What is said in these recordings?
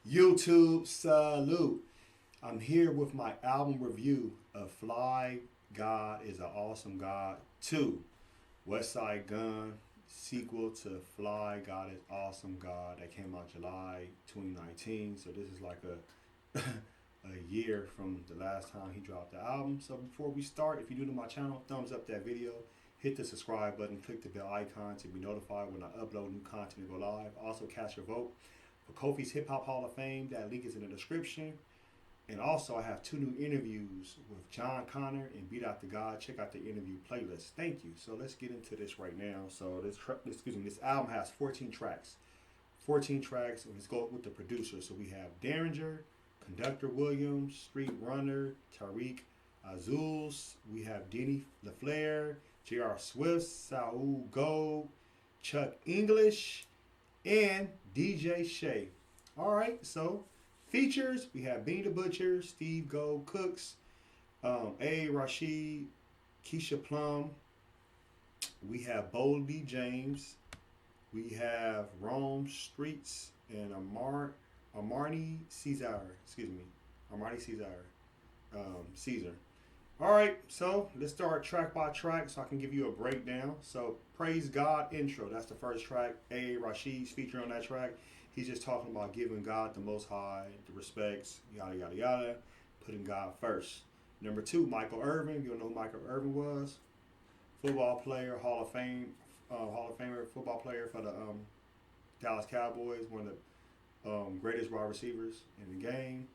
YouTube salute. I'm here with my album review of Flygod is an Awesome God 2. Westside Gunn sequel to Flygod is Awesome God that came out July 2019. So this is like a a year from the last time he dropped the album. So before we start, if you're new to my channel, thumbs up that video. Hit the subscribe button, click the bell icon to be notified when I upload new content and go live. Also cast your vote for Kofi's Hip Hop Hall of Fame. That link is in the description. And also I have 2 new interviews with John Connor and Beat Out the God. Check out the interview playlist. Thank you. So let's get into this right now. So this album has 14 tracks. 14 tracks, and let's go with the producers. So we have Derringer, Conductor Williams, Street Runner, Tariq Azuls. We have Denny LaFleur, J.R. Swift, Saul Gold, Chuck English, and DJ Shay. All right, so features, we have Benny the Butcher, Steve Gold Cooks, A. Rashid, Keisha Plum. We have Boldy James. We have Rome Streets and Armani Caesar. Caesar. All right, so let's start track by track so I can give you a breakdown. So Praise God intro, that's the first track. A. Rashid's featuring on that track. He's just talking about giving God the most high, the respects, yada, yada, yada, putting God first. Number 2, Michael Irvin. You don't know who Michael Irvin was? Football player, Hall of Famer football player for the Dallas Cowboys, one of the greatest wide receivers in the game.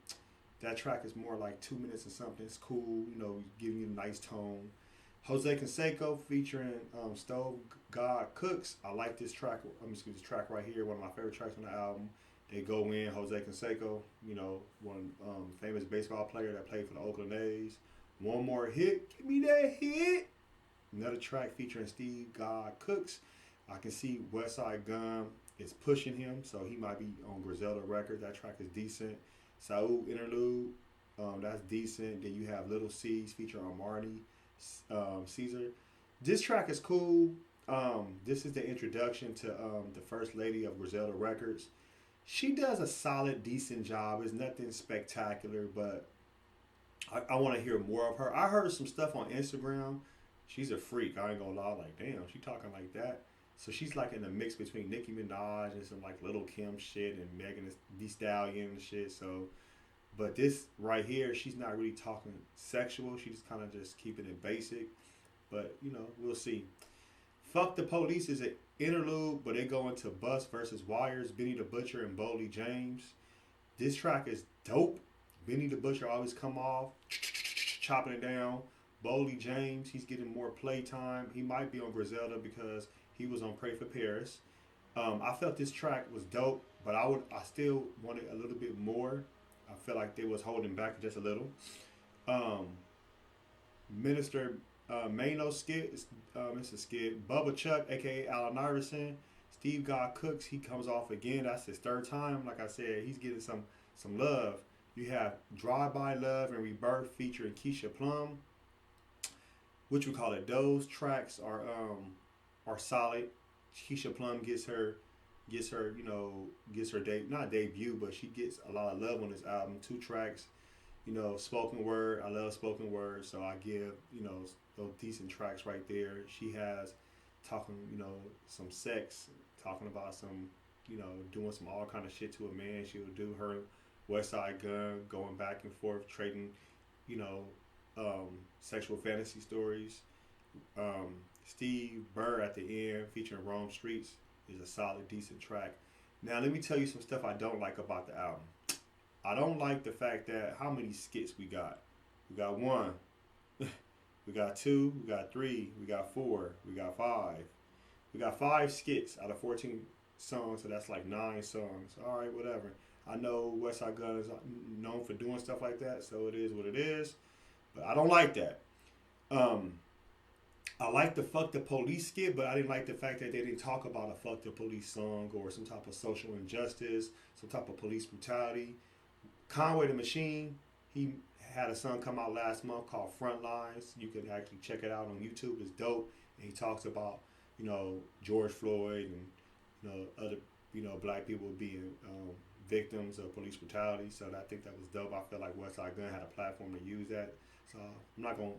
That track is more like 2 minutes and something. It's cool, giving you a nice tone. Jose Canseco featuring Stove God Cooks. I like this track. This track right here, one of my favorite tracks on the album. They go in, Jose Canseco, one famous baseball player that played for the Oakland A's. One more hit, give me that hit. Another track featuring Steve God Cooks. I can see Westside Gunn is pushing him, so he might be on Griselda Records. That track is decent. Saul Interlude, that's decent. Then you have Little C's featuring Armani Caesar. This track is cool. This is the introduction to the first lady of Griselda Records. She does a solid, decent job. It's nothing spectacular, but I want to hear more of her. I heard some stuff on Instagram. She's a freak. I ain't gonna lie. Like, damn, she talking like that. So she's like in the mix between Nicki Minaj and some like Little Kim shit and Megan Thee Stallion and shit. So, but this right here, she's not really talking sexual. She's kind of just keeping it basic. But, we'll see. Fuck the Police is an interlude, but they go into Bus versus Wires, Benny the Butcher and Boldy James. This track is dope. Benny the Butcher always come off, chopping it down. Boldy James, he's getting more play time. He might be on Griselda because he was on Pray for Paris. I felt this track was dope, but I still wanted a little bit more. I felt like they was holding back just a little. Minister Mano skit, it's a skit. Bubba Chuck, aka Allen Iverson, Steve God Cooks, he comes off again. That's his 3rd time. Like I said, he's getting some love. You have Drive By Love and Rebirth featuring Keisha Plum. Which we call it. Those tracks are solid. Keisha Plum gets her not debut, but she gets a lot of love on this album. 2 tracks, spoken word. I love spoken word, so I give those decent tracks right there. She has talking, some sex, talking about some, doing some all kind of shit to a man. She'll do her Westside Gunn, going back and forth, trading, sexual fantasy stories. Steve Burr at the end featuring Rome Streets is a solid, decent track. Now let me tell you some stuff I don't like about the album. I don't like the fact that how many skits we got. We got 1, we got 2, we got 3, we got 4, we got 5. We got 5 skits out of 14 songs, so that's like 9 songs. All right, whatever. I know Westside Gunn is known for doing stuff like that, so it is what it is. But I don't like that. I like the Fuck the Police skit, but I didn't like the fact that they didn't talk about a Fuck the Police song or some type of social injustice, some type of police brutality. Conway the Machine, he had a song come out last month called Frontlines. You can actually check it out on YouTube. It's dope. And he talks about, George Floyd and, other, black people being victims of police brutality. So I think that was dope. I feel like Westside Gunn had a platform to use that. So I'm not going to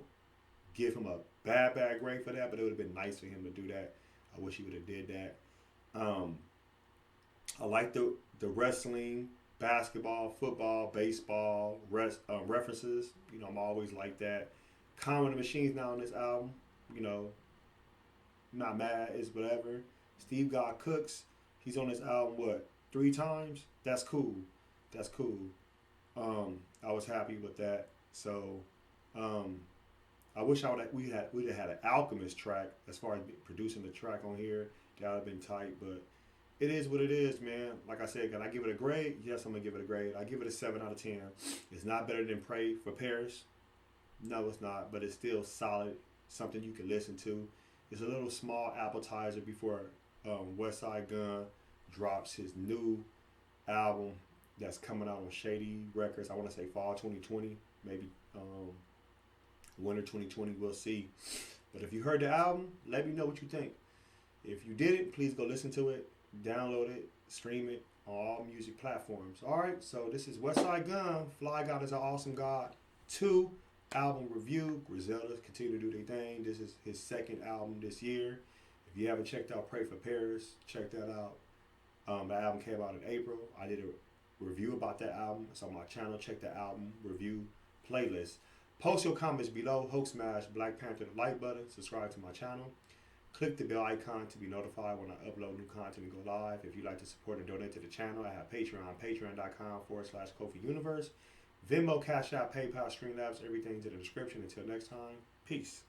give him a bad grade for that, but it would have been nice for him to do that. I wish he would have did that. I like the wrestling, basketball, football, baseball references. I'm always like that. Common the Machine's now on this album. Not mad, it's whatever. Steve God Cooks, he's on this album 3 times? That's cool. I was happy with that. So I wish we'd have had an Alchemist track as far as producing the track on here. That would have been tight, but it is what it is, man. Like I said, can I give it a grade? Yes, I'm gonna give it a grade. I give it a 7 out of 10. It's not better than Pray for Paris. No, it's not, but it's still solid. Something you can listen to. It's a little small appetizer before Westside Gunn drops his new album that's coming out on Shady Records. I want to say fall 2020, maybe winter 2020. We'll see. But if you heard the album, let me know what you think. If you didn't, please go listen to it, download it, stream it on all music platforms. All right, so this is Westside Gunn. Flygod is an awesome God. 2 album review. Griselda's continue to do their thing. This is his 2nd album this year. If you haven't checked out Pray for Paris, check that out. The album came out in April. I did a review about that album. It's on my channel. Check the album review playlist. Post your comments below. Hope smash Black Panther the like button. Subscribe to my channel. Click the bell icon to be notified when I upload new content and go live. If you'd like to support and donate to the channel, I have Patreon, patreon.com/KofiUniverse. Venmo, CashApp, PayPal, Streamlabs, everything's in the description. Until next time, peace.